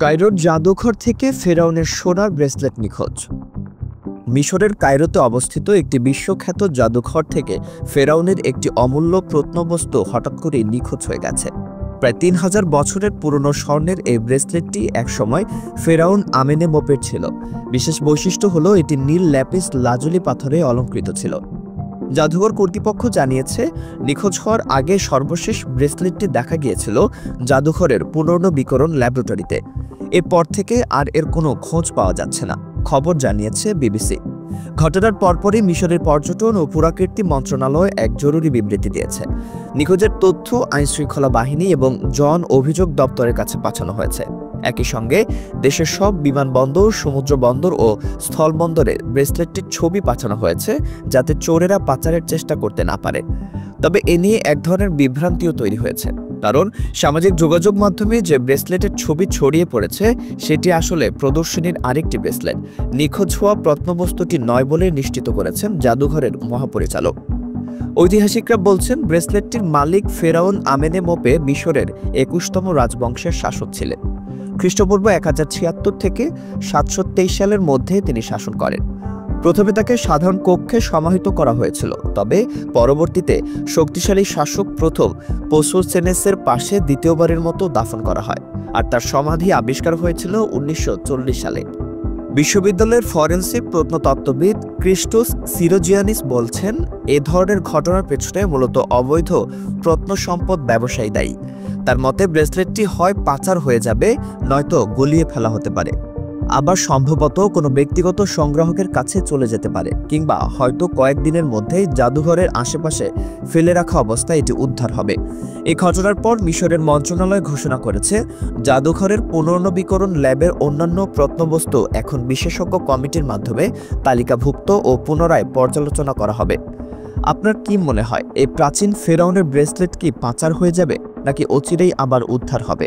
কায়রোর জাদুঘর থেকে ফেরাউনের সোনার ব্রেসলেট নিখোঁজ। মিশরের কায়রোতে অবস্থিত একটি বিশ্বখ্যাত জাদুঘর থেকে ফেরাউনের একটি অমূল্য প্রত্নবস্তু হঠাৎ করেই নিখোঁজ হয়ে গেছে। প্রায় ৩,০০০ বছরের পুরনো স্বর্ণের এই ব্রেসলেটটি একসময় ফেরাউন আমেনেমপের ছিল। বিশেষ বৈশিষ্ট্য হলো এটি নীল ল্যাপিস লাজুলি পাথরে অলঙ্কৃত ছিল। জাদুঘর কর্তৃপক্ষ জানিয়েছে, নিখোঁজ হওয়ার আগে সর্বশেষ ব্রেসলেটটি দেখা গিয়েছিল জাদুঘরের পুনর্নবীকরণ ল্যাবরেটরিতে। এরপর থেকে আর এর কোনো খোঁজ পাওয়া যাচ্ছে না, খবর জানিয়েছে বিবিসি। ঘটনার পরপরই মিশরের পর্যটন ও পুরাকীর্তি মন্ত্রণালয় এক জরুরি বিবৃতি দিয়েছে। নিখোঁজের তথ্য আইনশৃঙ্খলা বাহিনী এবং জন অভিযোগ দপ্তরের কাছে পাঠানো হয়েছে। একই সঙ্গে দেশের সব বিমানবন্দর, সমুদ্র বন্দর ও স্থলবন্দরে ব্রেসলেটটির ছবি পাঠানো হয়েছে, যাতে চোরেরা পাচারের চেষ্টা করতে না পারে। তবে এ নিয়ে এক ধরনের বিভ্রান্তিও তৈরি হয়েছে, কারণ সামাজিক যোগাযোগ মাধ্যমে যে ব্রেসলেটের ছবি ছড়িয়ে পড়েছে সেটি আসলে প্রদর্শনীর আরেকটি ব্রেসলেট। নিখোঁজ হওয়া প্রত্নবস্তুটি নয় বলে নিশ্চিত করেছেন জাদুঘরের মহাপরিচালক। ঐতিহাসিকরা বলছেন, ব্রেসলেটটির মালিক ফেরাউন আমেনেমপে মিশরের ২১তম রাজবংশের শাসক ছিলেন। খ্রিস্টপূর্ব ১০৭৬ থেকে ৭২৩ সালের মধ্যে তিনি শাসন করেন। প্রথমে তাকে সাধারণ কক্ষে সমাহিত করা হয়েছিল, তবে পরবর্তীতে শক্তিশালী শাসক প্রথম পোসোসেনেসের পাশে দ্বিতীয়বারের মতো দাফন করা হয়, আর তার সমাধি আবিষ্কার হয়েছিল ১৯৪০ সালে। বিশ্ববিদ্যালয়ের ফরেনসিক প্রত্নতত্ত্ববিদ ক্রিস্টোস সিরোজিয়ানিস বলছেন, এ ধরনের ঘটনার পেছনে মূলত অবৈধ প্রত্নসম্পদ ব্যবসায়ী দায়ী। তার মতে ব্রেসলেটটি হয় পাচার হয়ে যাবে, নয়তো গলিয়ে ফেলা হতে পারে। আবার সম্ভবত কোনো ব্যক্তিগত সংগ্রাহকের কাছে চলে যেতে পারে, কিংবা হয়তো কয়েকদিনের মধ্যেই জাদুঘরের আশেপাশে ফেলে রাখা অবস্থায় এটি উদ্ধার হবে। এই ঘটনার পর মিশরের মন্ত্রণালয় ঘোষণা করেছে, জাদুঘরের পুনর্নবীকরণ ল্যাবের অন্যান্য প্রত্নবস্তু এখন বিশেষজ্ঞ কমিটির মাধ্যমে তালিকাভুক্ত ও পুনরায় পর্যালোচনা করা হবে। আপনার কি মনে হয়, এই প্রাচীন ফেরাউনের ব্রেসলেট কি পাচার হয়ে যাবে, নাকি অচিরেই আবার উদ্ধার হবে?